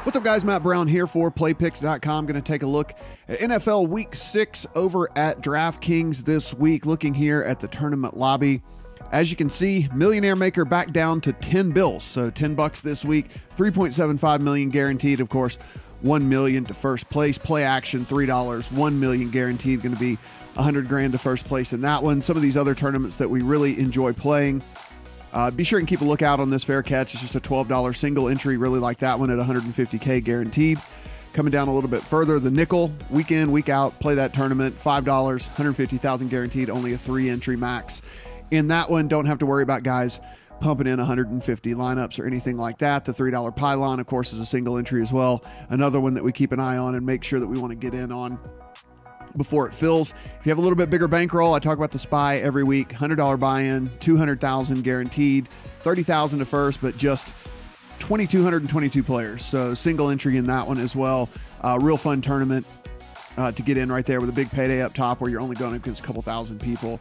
What's up, guys? Matt Brown here for PlayPicks.com. Going to take a look at NFL Week 6 over at DraftKings this week. Looking here at the tournament lobby. As you can see, Millionaire Maker back down to 10 bills. So $10 this week, 3.75 million guaranteed. Of course, 1 million to first place. Play action, $3, 1 million guaranteed. Going to be 100 grand to first place in that one. Some of these other tournaments that we really enjoy playing. Be sure and keep a lookout on this fair catch. It's just a $12 single entry. Really like that one at 150K guaranteed. Coming down a little bit further, the nickel, week in, week out, play that tournament, $5, 150,000 guaranteed, only a 3 entry max. In that one, don't have to worry about guys pumping in 150 lineups or anything like that. The $3 pylon, of course, is a single entry as well. Another one that we keep an eye on and make sure that we want to get in on before it fills. If you have a little bit bigger bankroll, I talk about the SPY every week. $100 buy-in, 200,000 guaranteed, 30,000 to first, but just 2,222 players. So single entry in that one as well. Real fun tournament to get in right there with a big payday up top where you're only going against a couple thousand people.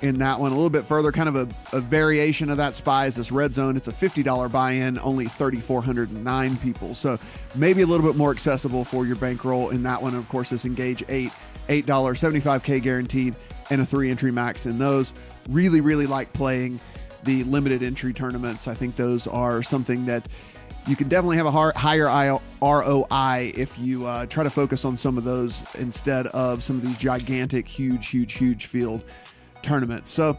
In that one, a little bit further, kind of a variation of that SPY is this red zone. It's a $50 buy-in, only 3,409 people. So maybe a little bit more accessible for your bankroll in that one. And of course, this Engage 8, $8, 75K guaranteed, and a 3 entry max in those. Really, really like playing the limited entry tournaments. I think those are something that you can definitely have a higher ROI if you try to focus on some of those instead of some of these gigantic, huge field tournaments. So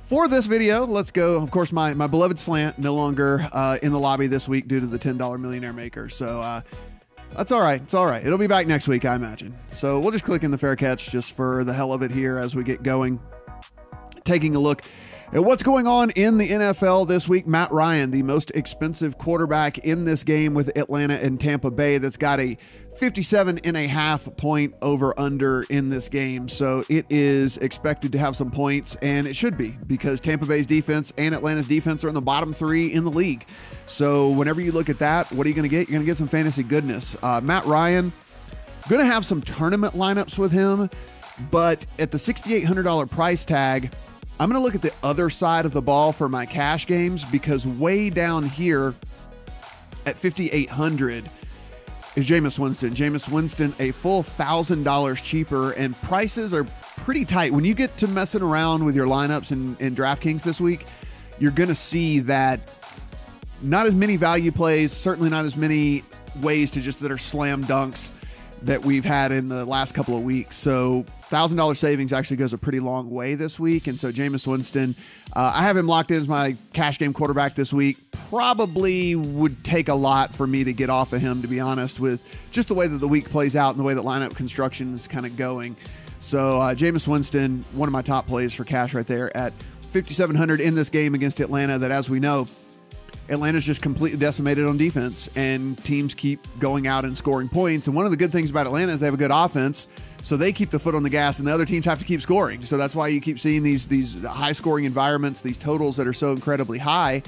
for this video, let's go. Of course, my beloved slant no longer in the lobby this week due to the $10 Millionaire Maker. So that's all right. It's all right. It'll be back next week, I imagine. So we'll just click in the fair catch just for the hell of it here as we get going. Taking a look at what's going on in the NFL this week. Matt Ryan, the most expensive quarterback in this game with Atlanta and Tampa Bay, that's got a 57.5 point over under in this game. So it is expected to have some points, and it should be, because Tampa Bay's defense and Atlanta's defense are in the bottom 3 in the league. So whenever you look at that, what are you going to get? You're going to get some fantasy goodness. Matt Ryan, going to have some tournament lineups with him, but at the $6,800 price tag, I'm going to look at the other side of the ball for my cash games, because way down here at 5,800 is Jameis Winston. Jameis Winston, a full $1,000 cheaper, and prices are pretty tight. When you get to messing around with your lineups in DraftKings this week, you're going to see that not as many value plays, certainly not as many ways that are slam dunks that we've had in the last couple of weeks. So $1,000 savings actually goes a pretty long way this week. And so Jameis Winston, I have him locked in as my cash game quarterback this week. Probably would take a lot for me to get off of him, to be honest, with just the way that the week plays out and the way that lineup construction is kind of going. So Jameis Winston, one of my top plays for cash right there at 5,700 in this game against Atlanta, that, as we know, Atlanta's just completely decimated on defense, and teams keep going out and scoring points. And one of the good things about Atlanta is they have a good offense, so they keep the foot on the gas, and the other teams have to keep scoring. So that's why you keep seeing these high-scoring environments, these totals that are so incredibly high,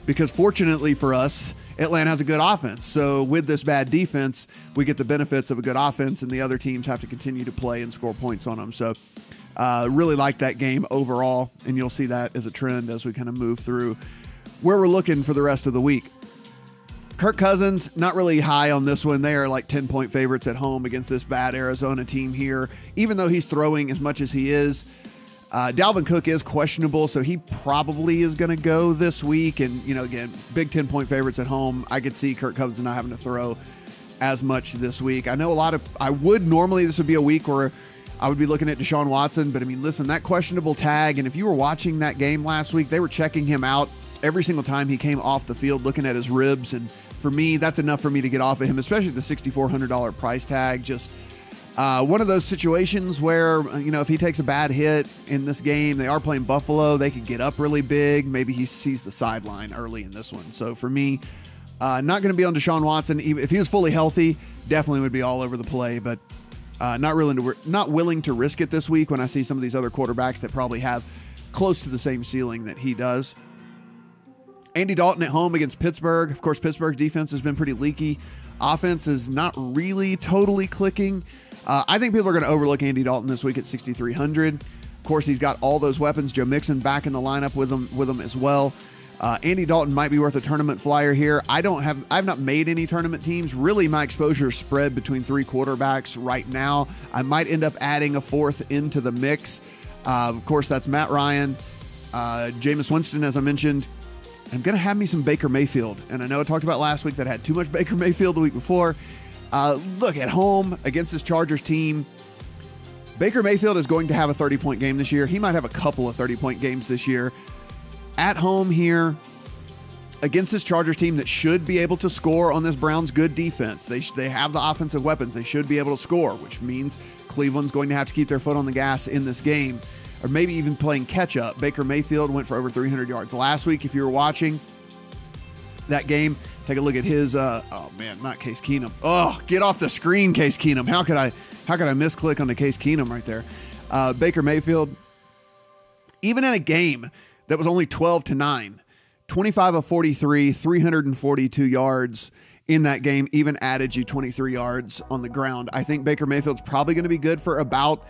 because fortunately for us, Atlanta has a good offense. So with this bad defense, we get the benefits of a good offense, and the other teams have to continue to play and score points on them. So really like that game overall, and you'll see that as a trend as we kind of move through where we're looking for the rest of the week. Kirk Cousins, not really high on this one. They are like 10-point favorites at home against this bad Arizona team here, even though he's throwing as much as he is. Dalvin Cook is questionable, so he probably is going to go this week. And, again, big 10-point favorites at home. I could see Kirk Cousins not having to throw as much this week. I know this would be a week where I would be looking at Deshaun Watson, but I mean, listen, that questionable tag, and if you were watching that game last week, they were checking him out every single time he came off the field, looking at his ribs. And for me, that's enough for me to get off of him, especially the $6,400 price tag. Just one of those situations where, if he takes a bad hit in this game, they are playing Buffalo, they could get up really big. Maybe he sees the sideline early in this one. So for me, not going to be on Deshaun Watson. If he was fully healthy, definitely would be all over the play, but not willing to risk it this week when I see some of these other quarterbacks that probably have close to the same ceiling that he does. Andy Dalton at home against Pittsburgh. Of course, Pittsburgh's defense has been pretty leaky. Offense is not really totally clicking. I think people are going to overlook Andy Dalton this week at 6,300. Of course, he's got all those weapons. Joe Mixon back in the lineup with him as well. Andy Dalton might be worth a tournament flyer here. I've not made any tournament teams. Really, my exposure is spread between 3 quarterbacks right now. I might end up adding a 4th into the mix. Of course, that's Matt Ryan, Jameis Winston, as I mentioned. I'm going to have me some Baker Mayfield. And I know I talked about last week that I had too much Baker Mayfield the week before. Look, at home against this Chargers team, Baker Mayfield is going to have a 30-point game this year. He might have a couple of 30-point games this year. At home here against this Chargers team that should be able to score on this Browns good defense. They have the offensive weapons. They should be able to score, which means Cleveland's going to have to keep their foot on the gas in this game, or maybe even playing catch up. Baker Mayfield went for over 300 yards last week. If you were watching that game, take a look at his, oh man, not Case Keenum. Oh, get off the screen, Case Keenum. How could I misclick on the Case Keenum right there? Baker Mayfield, even in a game that was only 12-9, 25 of 43, 342 yards in that game, even added you 23 yards on the ground. I think Baker Mayfield's probably going to be good for about,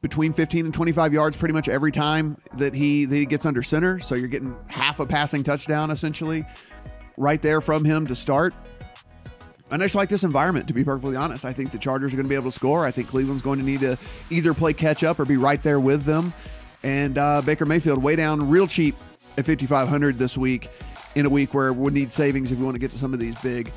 between 15 and 25 yards pretty much every time that he gets under center. So you're getting half a passing touchdown essentially right there from him to start. And I just like this environment, to be perfectly honest. I think the Chargers are going to be able to score. I think Cleveland's going to need to either play catch up or be right there with them. And Baker Mayfield way down real cheap at 5,500 this week, in a week where we need savings if we want to get to some of these big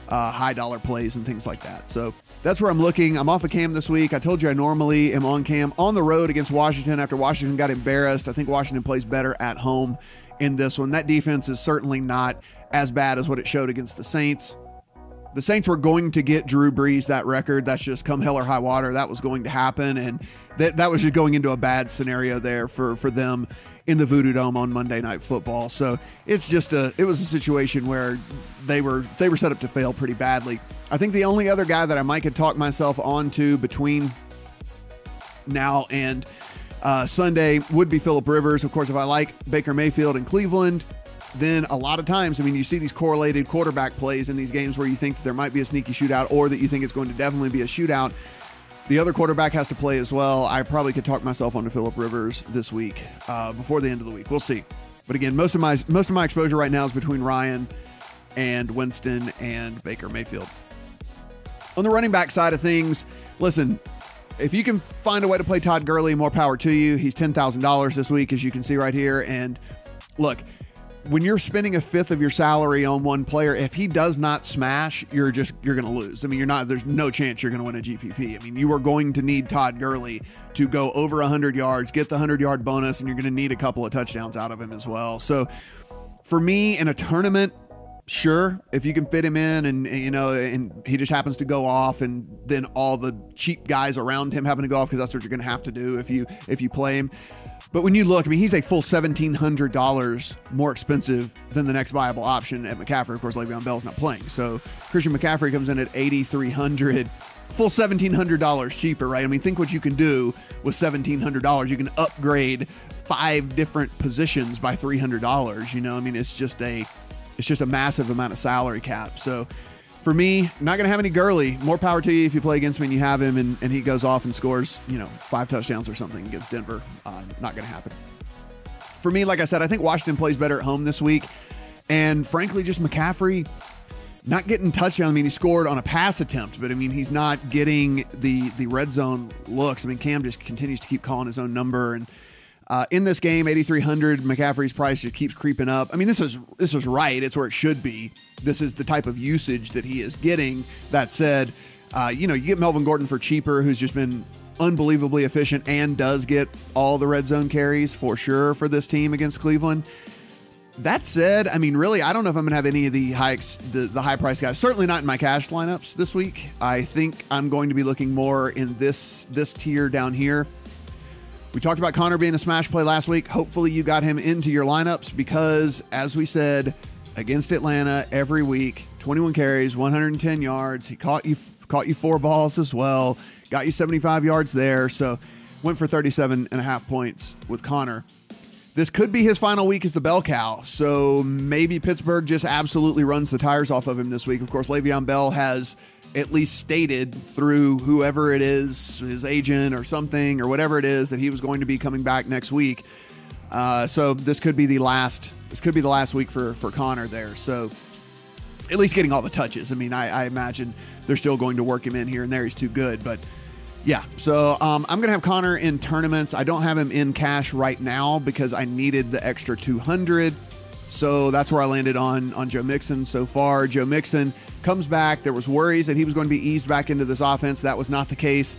high dollar plays and things like that. So that's where I'm looking. I'm off of Cam this week. I told you I normally am on Cam on the road against Washington after Washington got embarrassed. I think Washington plays better at home in this one. That defense is certainly not as bad as what it showed against the Saints. The Saints were going to get Drew Brees that record. That's just come hell or high water. That was going to happen. And that was just going into a bad scenario there for them in the Voodoo Dome on Monday Night Football. So it was a situation where they were set up to fail pretty badly. I think the only other guy that I might could talk myself onto between now and Sunday would be Phillip Rivers. Of course, if I like Baker Mayfield in Cleveland, then a lot of times, you see these correlated quarterback plays in these games where you think that there might be a sneaky shootout or that you think it's going to definitely be a shootout. The other quarterback has to play as well. I probably could talk myself onto Phillip Rivers this week before the end of the week. We'll see. But again, most of my exposure right now is between Ryan and Winston and Baker Mayfield. On the running back side of things, listen, if you can find a way to play Todd Gurley, more power to you. He's $10,000 this week, as you can see right here. And look, when you're spending a fifth of your salary on one player, if he does not smash, you're going to lose. There's no chance you're going to win a GPP. You are going to need Todd Gurley to go over 100 yards, get the 100-yard bonus, and you're going to need a couple of touchdowns out of him as well. So for me in a tournament, sure, if you can fit him in and he just happens to go off and then all the cheap guys around him happen to go off, because that's what you're going to have to do if you play him. But when you look, he's a full $1,700 more expensive than the next viable option at McCaffrey. Of course, Le'Veon Bell's not playing. So Christian McCaffrey comes in at $8,300, full $1,700 cheaper, right? Think what you can do with $1,700. You can upgrade 5 different positions by $300. It's just a massive amount of salary cap. So for me, not going to have any Gurley. More power to you if you play against me and you have him and he goes off and scores, 5 touchdowns or something against Denver. Not going to happen. For me, like I said, I think Washington plays better at home this week. And frankly, just McCaffrey not getting touchdown. He scored on a pass attempt, but he's not getting the red zone looks. Cam just continues to keep calling his own number. And in this game, 8,300, McCaffrey's price just keeps creeping up. This is right. It's where it should be. This is the type of usage that he is getting. That said, you get Melvin Gordon for cheaper, who's just been unbelievably efficient and does get all the red zone carries for sure for this team against Cleveland. That said, really, I don't know if I'm going to have any of the high price guys. Certainly not in my cash lineups this week. I think I'm going to be looking more in this tier down here. We talked about Connor being a smash play last week. Hopefully you got him into your lineups because, as we said, against Atlanta every week, 21 carries, 110 yards. He caught you 4 balls as well, got you 75 yards there. So went for 37.5 points with Connor. This could be his final week as the bell cow. So maybe Pittsburgh just absolutely runs the tires off of him this week. Of course, Le'Veon Bell has at least stated through whoever it is, his agent or something or whatever it is, that he was going to be coming back next week. So this could be the last week for Connor there. So at least getting all the touches. I mean, I imagine they're still going to work him in here and there. He's too good, but yeah. So I'm going to have Connor in tournaments. I don't have him in cash right now because I needed the extra 200. So that's where I landed on Joe Mixon so far. Joe Mixon comes back. There was worries that he was going to be eased back into this offense. That was not the case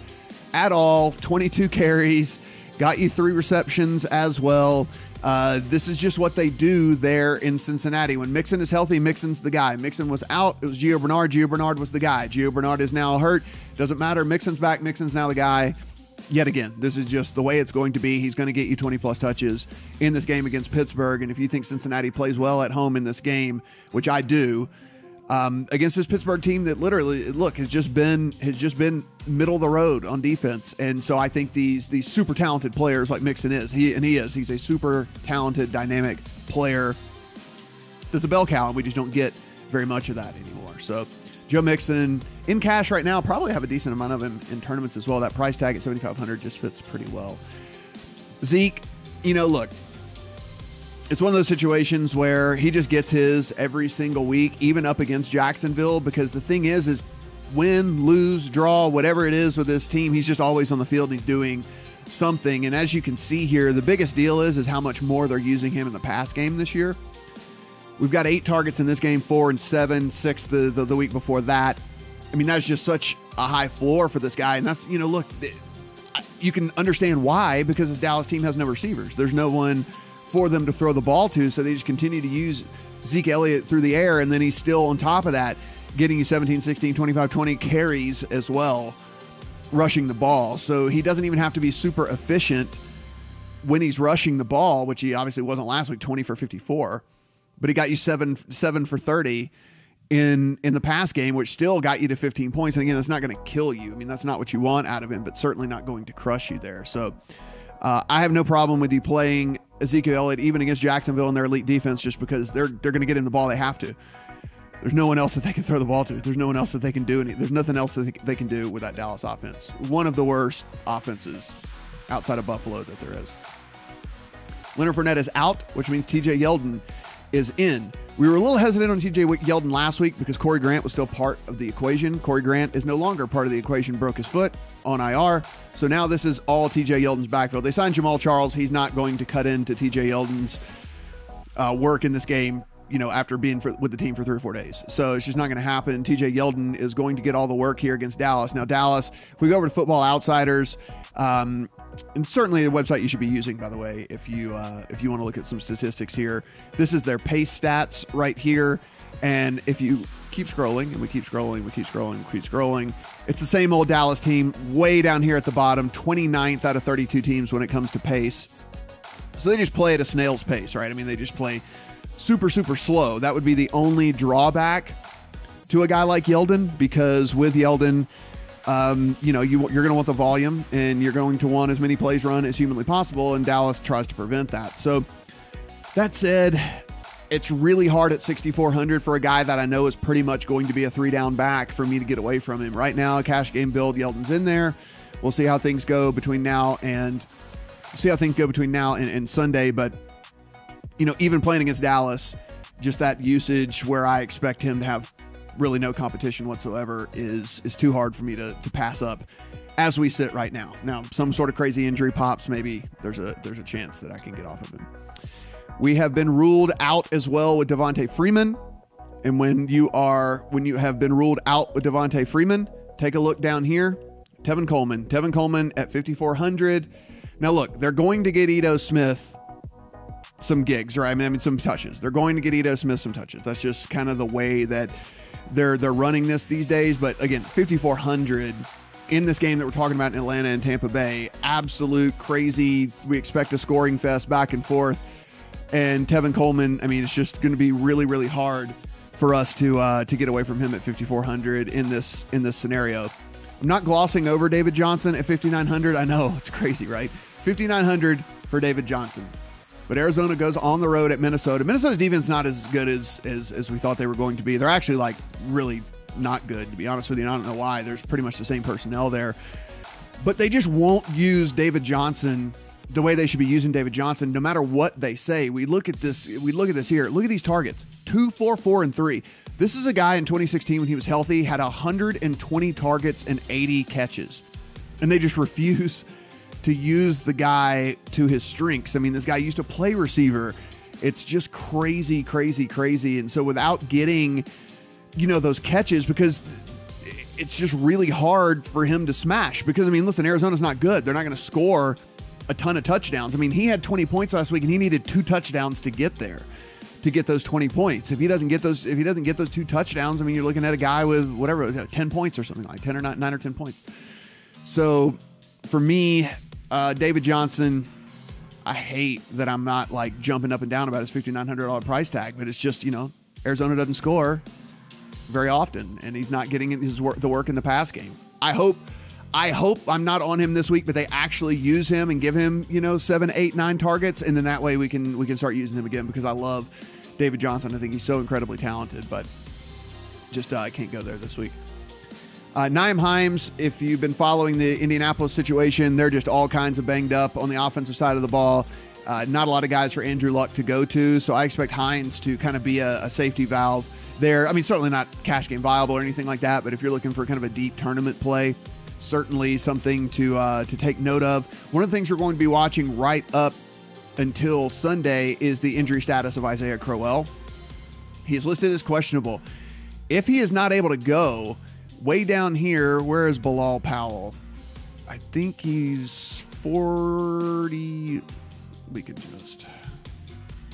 at all. 22 carries, got you 3 receptions as well. This is just what they do there in Cincinnati. When Mixon is healthy, Mixon's the guy. Mixon was out. It was Gio Bernard. Gio Bernard was the guy. Gio Bernard is now hurt. Doesn't matter. Mixon's back. Mixon's now the guy. Yet again, this is just the way it's going to be. He's going to get you 20-plus touches in this game against Pittsburgh. And if you think Cincinnati plays well at home in this game, which I do, against this Pittsburgh team that literally, look, has just been middle of the road on defense. And so I think these super talented players like Mixon is, he's a super talented, dynamic player. There's a bell cow, and we just don't get very much of that anymore. So Joe Mixon in cash right now, probably have a decent amount of him in tournaments as well. That price tag at $7,500 just fits pretty well. Zeke, look, it's one of those situations where he just gets his every single week, even up against Jacksonville, because the thing is win, lose, draw, whatever it is with this team, he's just always on the field. He's doing something. And as you can see here, the biggest deal is how much more they're using him in the pass game this year. We've got 8 targets in this game, 4 and 7, 6 the week before that. I mean, that's just such a high floor for this guy. And that's, look, you can understand why, because this Dallas team has no receivers. There's no one for them to throw the ball to, so they just continue to use Zeke Elliott through the air, and then he's still on top of that, getting you 17, 16, 25, 20 carries as well, rushing the ball. So he doesn't even have to be super efficient when he's rushing the ball, which he obviously wasn't last week, 20 for 54. But he got you 7 for 30 in the pass game, which still got you to 15 points. And again, that's not going to kill you. I mean, that's not what you want out of him, but certainly not going to crush you there. So I have no problem with you playing Ezekiel Elliott even against Jacksonville and their elite defense, just because they're going to get him the ball. They have to. There's no one else that they can throw the ball to. There's no one else that they can do. There's nothing else that they can do with that Dallas offense. One of the worst offenses outside of Buffalo that there is. Leonard Fournette is out, which means TJ Yeldon is in. We were a little hesitant on TJ Yeldon last week because Corey Grant was still part of the equation. Corey Grant is no longer part of the equation, broke his foot on IR. So now this is all TJ Yeldon's backfield. They signed Jamal Charles. He's not going to cut into TJ Yeldon's work in this game, after being with the team for 3 or 4 days. So it's just not going to happen. TJ Yeldon is going to get all the work here against Dallas. Now, Dallas, if we go over to Football Outsiders, and certainly the website you should be using, by the way, if you want to look at some statistics here. This is their pace stats right here. And if you keep scrolling, and we keep scrolling, it's the same old Dallas team way down here at the bottom, 29th out of 32 teams when it comes to pace. So they just play at a snail's pace, right? I mean, they just play super, super slow. That would be the only drawback to a guy like Yeldon, because with Yeldon, you're going to want the volume, and you're going to want as many plays run as humanly possible, and Dallas tries to prevent that. So that said, it's really hard at 6,400 for a guy that I know is pretty much going to be a 3-down back for me to get away from him. Right now, a cash game build, Yeldon's in there. We'll see how things go between now and Sunday. But even playing against Dallas, just that usage where I expect him to have really no competition whatsoever is too hard for me to pass up as we sit right now. Now, some sort of crazy injury pops, maybe there's a chance that I can get off of him. We have been ruled out as well with Devontae Freeman. And when you have been ruled out with Devontae Freeman, take a look down here. Tevin Coleman at 5,400. Now look, they're going to get Ito Smith some gigs, right? I mean, some touches. They're going to get Ito Smith some touches. That's just kind of the way that they're running this these days. But again, 5,400 in this game that we're talking about in Atlanta and Tampa Bay, absolute crazy. We expect a scoring fest back and forth. And Tevin Coleman, I mean, it's just going to be really, really hard for us to get away from him at 5,400 in this scenario. I'm not glossing over David Johnson at 5,900. I know, it's crazy, right? 5,900 for David Johnson. But Arizona goes on the road at Minnesota. Minnesota's defense not as good as we thought they were going to be. They're actually really not good, to be honest with you. And I don't know why. There's pretty much the same personnel there. But they just won't use David Johnson the way they should be using David Johnson, no matter what they say. We look at this here. Look at these targets: 2, 4, 4, and 3. This is a guy in 2016 when he was healthy, had 120 targets and 80 catches. And they just refuse to use the guy to his strengths. I mean, this guy used to play receiver. It's just crazy, crazy, crazy. And so without getting, those catches, because it's just really hard for him to smash. Because, I mean, listen, Arizona's not good. They're not going to score a ton of touchdowns. I mean, he had 20 points last week, and he needed 2 touchdowns to get there, to get those 20 points. If he doesn't get those 2 touchdowns, I mean, you're looking at a guy with whatever, 10 points or something, like 10 or 9 or 10 points. So for me, David Johnson, I hate that I'm not like jumping up and down about his $5,900 price tag, but it's just, Arizona doesn't score very often, and he's not getting the work in the pass game. I hope I'm not on him this week, but they actually use him and give him, 7, 8, 9 targets, and then that way we can start using him again, because I love David Johnson. I think he's so incredibly talented, but just I can't go there this week. Nyheim Hines, if you've been following the Indianapolis situation, they're just all kinds of banged up on the offensive side of the ball. Not a lot of guys for Andrew Luck to go to, so I expect Hines to kind of be a safety valve there. I mean, certainly not cash game viable or anything like that, but if you're looking for kind of a deep tournament play, certainly something to take note of. One of the things we're going to be watching right up until Sunday is the injury status of Isaiah Crowell. He is listed as questionable. If he is not able to go, way down here, where is Bilal Powell? I think he's 40. We could just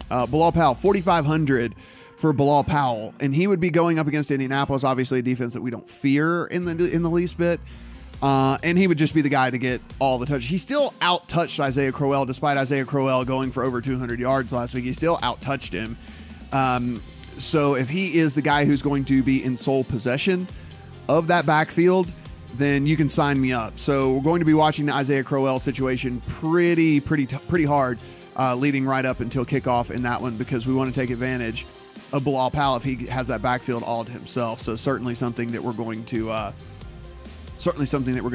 Bilal Powell, 4,500 for Bilal Powell, and he would be going up against Indianapolis, obviously a defense that we don't fear in the least bit. And he would just be the guy to get all the touches. He still out-touched Isaiah Crowell, despite Isaiah Crowell going for over 200 yards last week. He still out-touched him. So if he is the guy who's going to be in sole possession of that backfield, then you can sign me up. So we're going to be watching the Isaiah Crowell situation pretty hard, leading right up until kickoff in that one, because we want to take advantage of Bilal Powell if he has that backfield all to himself. So certainly something that we're going to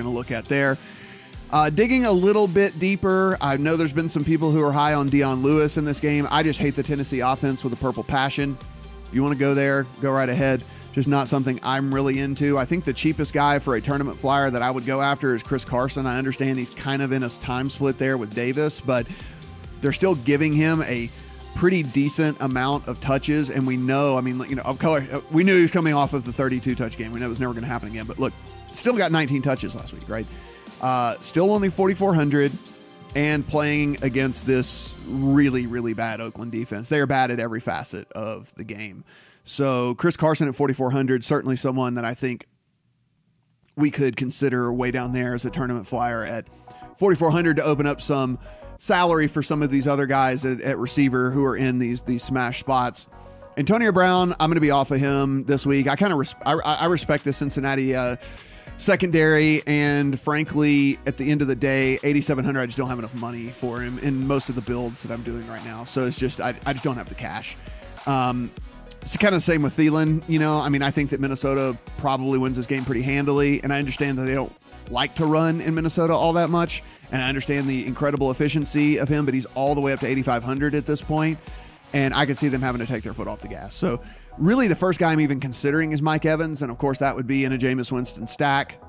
look at there. Digging a little bit deeper, I know there's been some people who are high on Dion Lewis in this game. I just hate the Tennessee offense with a purple passion. If you want to go there, go right ahead. Just not something I'm really into. I think the cheapest guy for a tournament flyer that I would go after is Chris Carson. I understand he's kind of in a time split there with Davis, but they're still giving him a pretty decent amount of touches. And we know, I mean, we knew he was coming off of the 32 touch game. We know it was never going to happen again, but look, still got 19 touches last week, right? Still only 4,400 and playing against this really, really bad Oakland defense. They are bad at every facet of the game. So Chris Carson at 4,400, certainly someone that I think we could consider way down there as a tournament flyer at 4,400 to open up some salary for some of these other guys at receiver who are in these smash spots. Antonio Brown, I'm going to be off of him this week. I respect the Cincinnati secondary, and frankly, at the end of the day, 8,700, I just don't have enough money for him in most of the builds that I'm doing right now. So it's just, I just don't have the cash. It's kind of the same with Thielen. I mean, I think that Minnesota probably wins this game pretty handily, and I understand that they don't like to run in Minnesota all that much, and I understand the incredible efficiency of him, but he's all the way up to 8,500 at this point, and I could see them having to take their foot off the gas. So really the first guy I'm even considering is Mike Evans, and of course that would be in a Jameis Winston stack.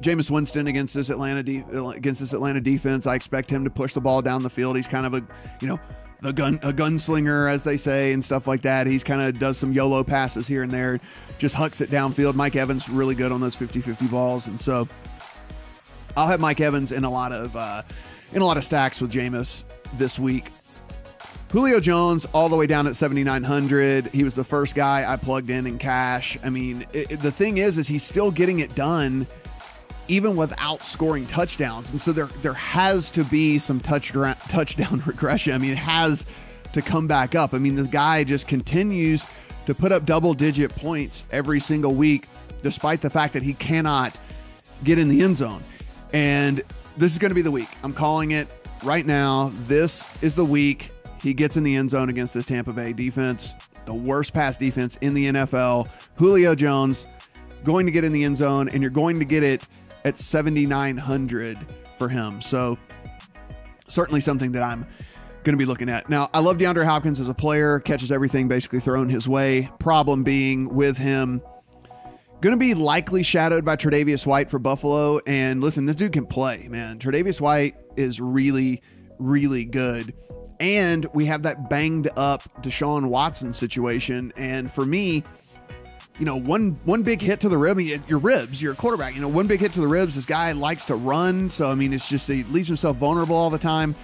Jameis Winston against this Atlanta defense, I expect him to push the ball down the field. He's kind of a gunslinger, as they say, and stuff like that. He's kind of does some YOLO passes here and there, just hucks it downfield. Mike Evans really good on those 50-50 balls, and so I'll have Mike Evans in a lot of stacks with Jameis this week. Julio Jones all the way down at 7,900. He was the first guy I plugged in cash. I mean, the thing is he's still getting it done even without scoring touchdowns. And so there has to be some touchdown regression. I mean, it has to come back up. I mean, the guy just continues to put up double-digit points every single week, despite the fact that he cannot get in the end zone. And this is going to be the week. I'm calling it right now. This is the week he gets in the end zone against this Tampa Bay defense, the worst pass defense in the NFL. Julio Jones going to get in the end zone, and you're going to get it at 7,900 for him. So certainly something that I'm going to be looking at. Now, I love DeAndre Hopkins as a player, catches everything basically thrown his way. Problem being with him, going to be likely shadowed by Tre'Davious White for Buffalo. And listen, this dude can play, man. Tre'Davious White is really, really good. And we have that banged up Deshaun Watson situation. And for me, you know, one big hit to the rib, your ribs, you're a quarterback, you know, one big hit to the ribs, this guy likes to run. So, I mean, it's just, he leaves himself vulnerable all the time.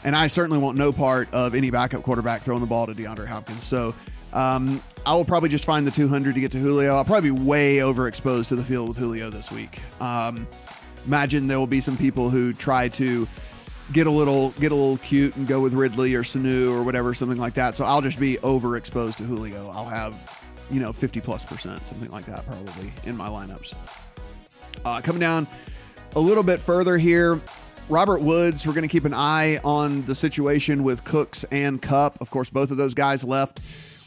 And I certainly want no part of any backup quarterback throwing the ball to DeAndre Hopkins. So, I will probably just find the 200 to get to Julio. I'll probably be way overexposed to the field with Julio this week. Imagine there will be some people who try to get a little cute and go with Ridley or Sanu or whatever, something like that. So I'll just be overexposed to Julio. I'll have, 50+%, something like that probably in my lineups. Coming down a little bit further here, Robert Woods, we're going to keep an eye on the situation with Cooks and Kupp. Of course, both of those guys left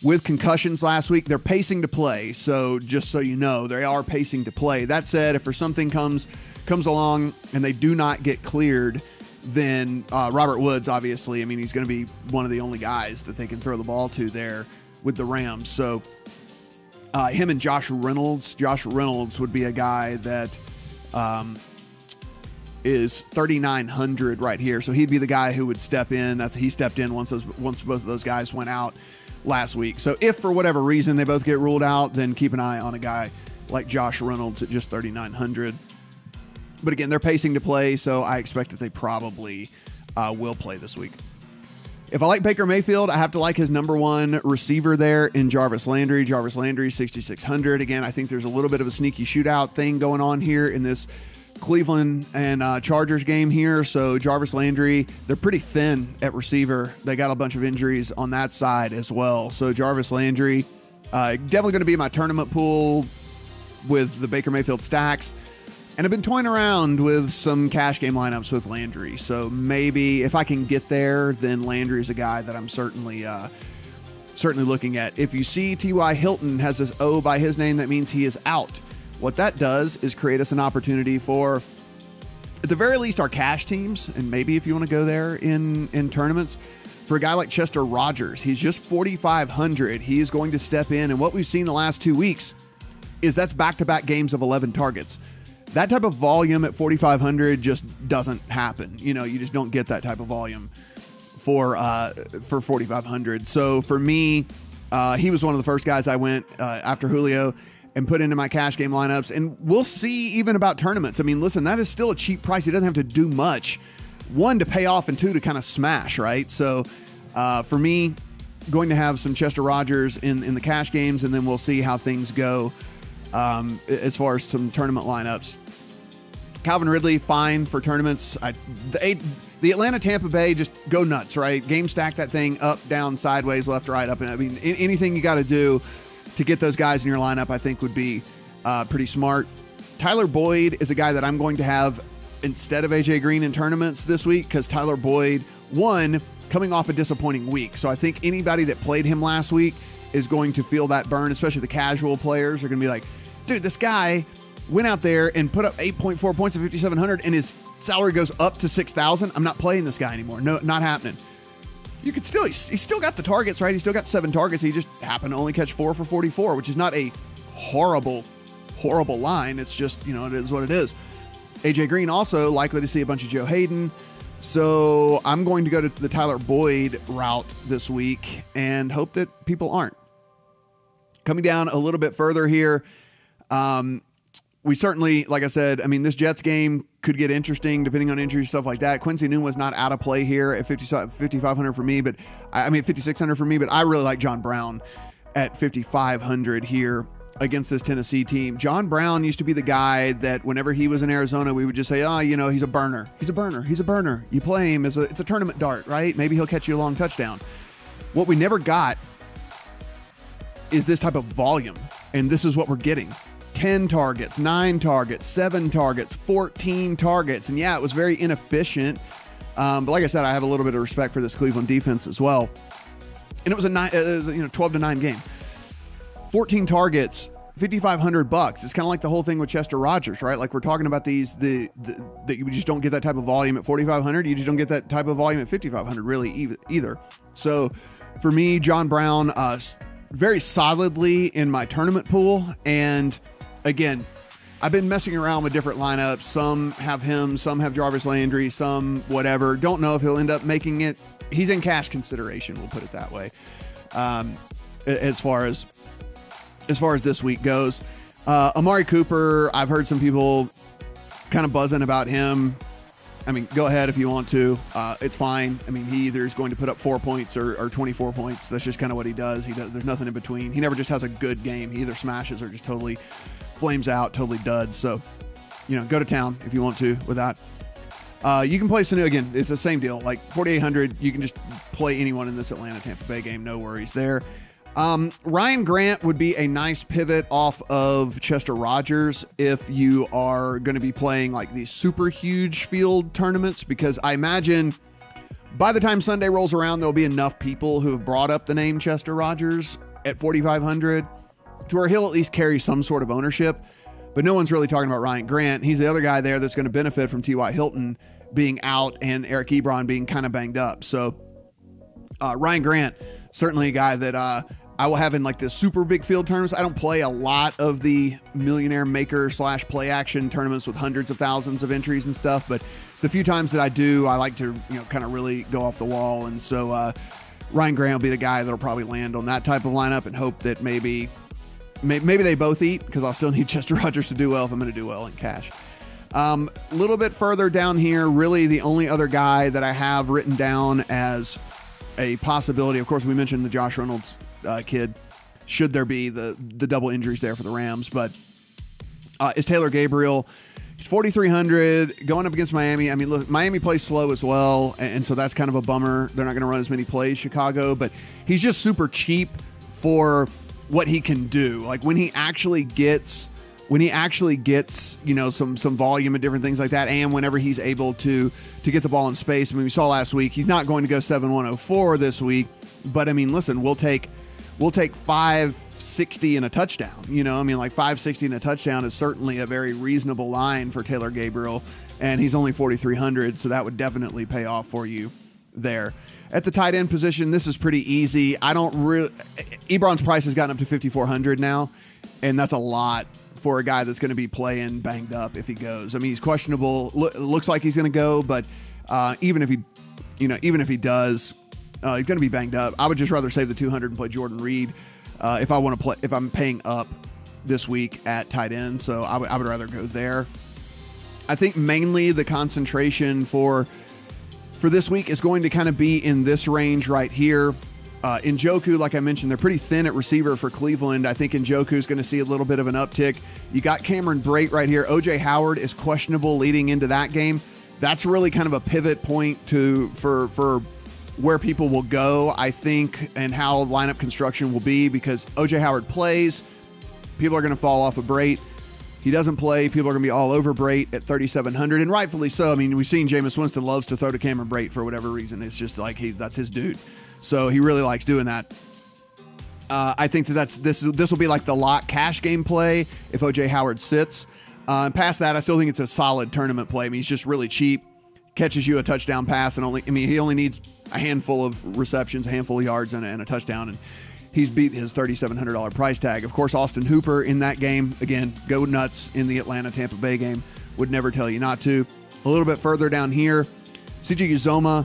with concussions last week. They're pacing to play, so just so you know, they are pacing to play. That said, if for something comes along and they do not get cleared, then Robert Woods, obviously, I mean, he's going to be one of the only guys that they can throw the ball to there with the Rams. So him and Josh Reynolds. Josh Reynolds would be a guy that is 3,900 right here. So he'd be the guy who would step in. He stepped in once both of those guys went out last week. So if for whatever reason they both get ruled out, then keep an eye on a guy like Josh Reynolds at just 3,900. But again, they're pacing to play, so I expect that they probably will play this week. If I like Baker Mayfield, I have to like his number one receiver there in Jarvis Landry. Jarvis Landry, 6,600. Again, I think there's a little bit of a sneaky shootout thing going on here in this Cleveland and Chargers game here. So Jarvis Landry, they're pretty thin at receiver. They got a bunch of injuries on that side as well. So Jarvis Landry, definitely going to be my tournament pool with the Baker Mayfield stacks. And I've been toying around with some cash game lineups with Landry. So maybe if I can get there, then Landry is a guy that I'm certainly looking at. If you see T.Y. Hilton has this O by his name, that means he is out. What that does is create us an opportunity for, at the very least, our cash teams, and maybe if you want to go there in tournaments, for a guy like Chester Rogers. He's just 4,500. He is going to step in, and what we've seen the last 2 weeks is that's back-to-back games of 11 targets. That type of volume at 4,500 just doesn't happen. You just don't get that type of volume for 4,500. So for me, he was one of the first guys I went after Julio and put into my cash game lineups. And we'll see even about tournaments. I mean, listen, that is still a cheap price. He doesn't have to do much. One, to pay off, and two, to kind of smash, right? So for me, going to have some Chester Rogers in the cash games, and then we'll see how things go as far as some tournament lineups. Calvin Ridley, fine for tournaments. The Atlanta Tampa Bay, just go nuts, right? Game stack that thing up, down, sideways, left, right, up. And I mean, anything you got to do to get those guys in your lineup, I think would be pretty smart. Tyler Boyd is a guy that I'm going to have instead of AJ Green in tournaments this week, because Tyler Boyd, one, coming off a disappointing week. So I think anybody that played him last week is going to feel that burn, especially the casual players are going to be like, dude, this guy went out there and put up 8.4 points at 5,700 and his salary goes up to 6,000. I'm not playing this guy anymore. No, not happening. You could still, he's still got the targets, right? He's still got 7 targets. He just happened to only catch 4 for 44, which is not a horrible line. It's just, it is what it is. AJ Green also likely to see a bunch of Joe Hayden. So I'm going to go to the Tyler Boyd route this week and hope that people aren't. Coming down a little bit further here, we certainly, like I said, I mean, this Jets game could get interesting depending on injury, stuff like that. Quincy Newman was not out of play here at 5,500 for me, but I mean, 5,600 for me, but I really like John Brown at 5,500 here against this Tennessee team. John Brown used to be the guy that whenever he was in Arizona, we would just say, he's a burner. He's a burner. You play him it's a tournament dart, right? Maybe he'll catch you a long touchdown. What we never got is this type of volume, and this is what we're getting. 10 targets, 9 targets, 7 targets, 14 targets. And yeah, it was very inefficient. But like I said, I have a little bit of respect for this Cleveland defense as well. And it was a 12-9 game. 14 targets $5,500. It's kind of like the whole thing with Chester Rogers, right? Like we're talking about these, that you just don't get that type of volume at 4,500. You just don't get that type of volume at 5,500 really either. So for me, John Brown, very solidly in my tournament pool. And again, I've been messing around with different lineups. Some have him, some have Jarvis Landry, some whatever. Don't know if he'll end up making it. He's in cash consideration, we'll put it that way. As far as this week goes, Amari Cooper, I've heard some people kind of buzzing about him. I mean, go ahead if you want to. It's fine. I mean, he either is going to put up 4 points or 24 points. That's just kind of what he does. There's nothing in between. He never just has a good game. He either smashes or just totally flames out, totally duds. So, go to town if you want to with that. You can play Sanu again. It's the same deal. Like 4,800, you can just play anyone in this Atlanta Tampa Bay game. No worries there. Ryan Grant would be a nice pivot off of Chester Rogers if you are going to be playing like these super huge field tournaments, because I imagine by the time Sunday rolls around, there'll be enough people who have brought up the name Chester Rogers at 4,500 to where he'll at least carry some sort of ownership. But no one's really talking about Ryan Grant. He's the other guy there that's going to benefit from T.Y. Hilton being out and Eric Ebron being kind of banged up. So Ryan Grant, certainly a guy that I will have in like the super big field tournaments. I don't play a lot of the millionaire maker / play action tournaments with hundreds of thousands of entries and stuff. But the few times that I do, I like to, kind of really go off the wall. And so Ryan Grant will be the guy that'll probably land on that type of lineup and hope that maybe they both eat, because I'll still need Chester Rogers to do well if I'm going to do well in cash. A little bit further down here, really the only other guy that I have written down as a possibility, of course, we mentioned the Josh Reynolds kid, should there be the double injuries there for the Rams, but is Taylor Gabriel. He's 4,300 going up against Miami. I mean, look, Miami plays slow as well, and so that's kind of a bummer. They're not going to run as many plays, Chicago, but he's just super cheap for what he can do. Like when he actually gets some volume and different things like that, and whenever he's able to get the ball in space. I mean, we saw last week he's not going to go 7-104 this week, but I mean, listen, we'll take 560 and a touchdown. Like 560 and a touchdown is certainly a very reasonable line for Taylor Gabriel, and he's only 4,300, so that would definitely pay off for you there. At the tight end position, this is pretty easy. Ebron's price has gotten up to 5,400 now, and that's a lot for a guy that's going to be playing banged up if he goes. I mean, he's questionable. Looks like he's going to go, but even if he does, he's going to be banged up. I would just rather save the 200 and play Jordan Reed if I'm paying up this week at tight end. So I would rather go there. I think mainly the concentration for this week is going to kind of be in this range right here. Njoku, like I mentioned, they're pretty thin at receiver for Cleveland. I think Njoku is going to see a little bit of an uptick. You got Cameron Brate right here. O.J. Howard is questionable leading into that game. That's really kind of a pivot point for where people will go, I think, and how lineup construction will be, because O.J. Howard plays. People are going to fall off of Brate. He doesn't play. People are going to be all over Brate at 3,700, and rightfully so. I mean, we've seen Jameis Winston loves to throw to Cameron Brate for whatever reason. It's just like that's his dude. So he really likes doing that. I think this will be like the lock cash game play if O.J. Howard sits. And past that, I still think it's a solid tournament play. I mean, he's just really cheap, catches you a touchdown pass, and he only needs a handful of receptions, a handful of yards, and a touchdown, and he's beat his $3,700 price tag. Of course, Austin Hooper in that game. Again, go nuts in the Atlanta-Tampa Bay game. Would never tell you not to. A little bit further down here, CJ Uzomah,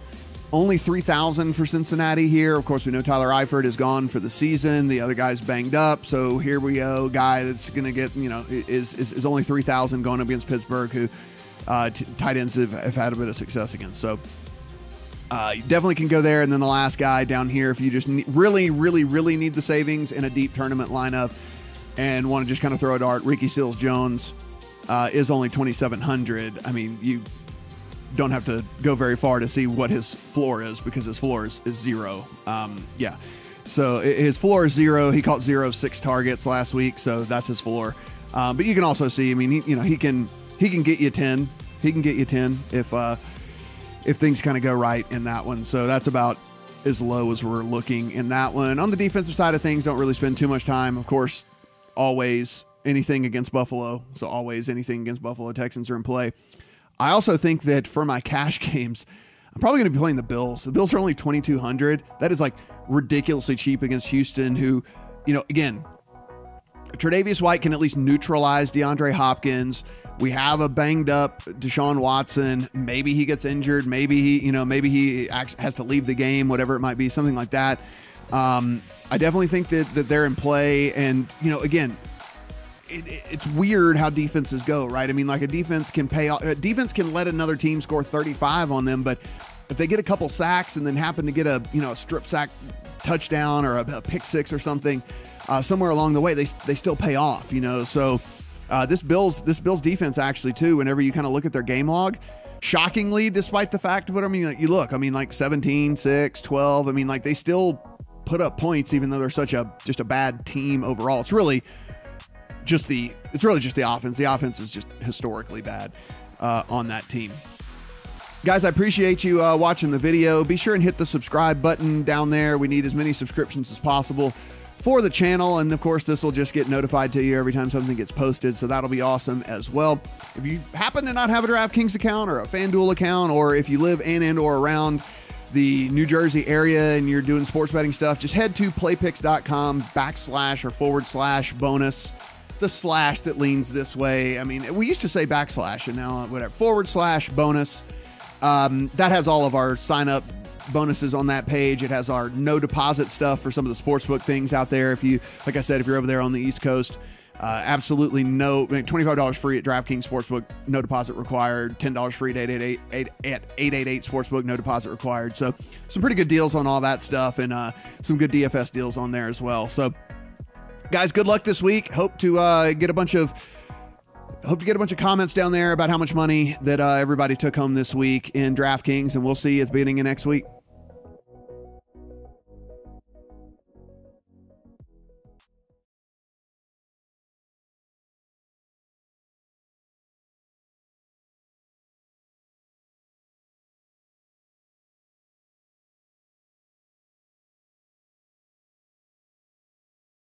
only 3,000 for Cincinnati here. Of course, we know Tyler Eifert is gone for the season. The other guy's banged up. So here we go. Guy that's going to get, is only 3,000 going up against Pittsburgh, who tight ends have had a bit of success against. So you definitely can go there. And then the last guy down here, if you just really need the savings in a deep tournament lineup and want to just kind of throw a dart, Ricky Seals-Jones is only 2,700. I mean, you don't have to go very far to see what his floor is, because his floor is zero. So his floor is zero. He caught 6 targets last week, so that's his floor. But you can also see, I mean, he can get you 10. He can get you 10 if things kind of go right in that one. So that's about as low as we're looking in that one. On the defensive side of things, don't really spend too much time. Of course, always anything against Buffalo. So always anything against Buffalo. Texans are in play. I also think that for my cash games, I'm probably going to be playing the Bills. The Bills are only 2,200. That is like ridiculously cheap against Houston, who, you know, again, Tre'Davious White can at least neutralize DeAndre Hopkins. We have a banged up Deshaun Watson. Maybe he gets injured. Maybe he has to leave the game, whatever it might be, something like that. I definitely think that they're in play. And, you know, again, it's weird how defenses go, right? I mean, like a defense can let another team score 35 on them, but if they get a couple sacks and then happen to get a strip sack touchdown or a pick six or something somewhere along the way, they still pay off, you know. So this Bills defense actually too, whenever you kind of look at their game log, shockingly, despite the fact of what I mean, like, you look, I mean, like 17, 6, 12, I mean, like they still put up points even though they're just a bad team overall. It's really just the offense. The offense is just historically bad on that team. Guys, I appreciate you watching the video. Be sure and hit the subscribe button down there. We need as many subscriptions as possible for the channel. And of course, this will just get notified to you every time something gets posted. So that'll be awesome as well. If you happen to not have a DraftKings account or a FanDuel account, or if you live in and or around the New Jersey area and you're doing sports betting stuff, just head to playpicks.com/bonus. The slash that leans this way. I mean, we used to say backslash and now whatever, /bonus. That has all of our sign up bonuses on that page. It has our no deposit stuff for some of the sportsbook things out there. If you, like I said, if you're over there on the East Coast, absolutely $25 free at DraftKings Sportsbook, no deposit required. $10 free at 888 Sportsbook, no deposit required. So some pretty good deals on all that stuff, and some good DFS deals on there as well. So guys, good luck this week. Hope to get a bunch of comments down there about how much money that everybody took home this week in DraftKings, and we'll see you at the beginning of next week.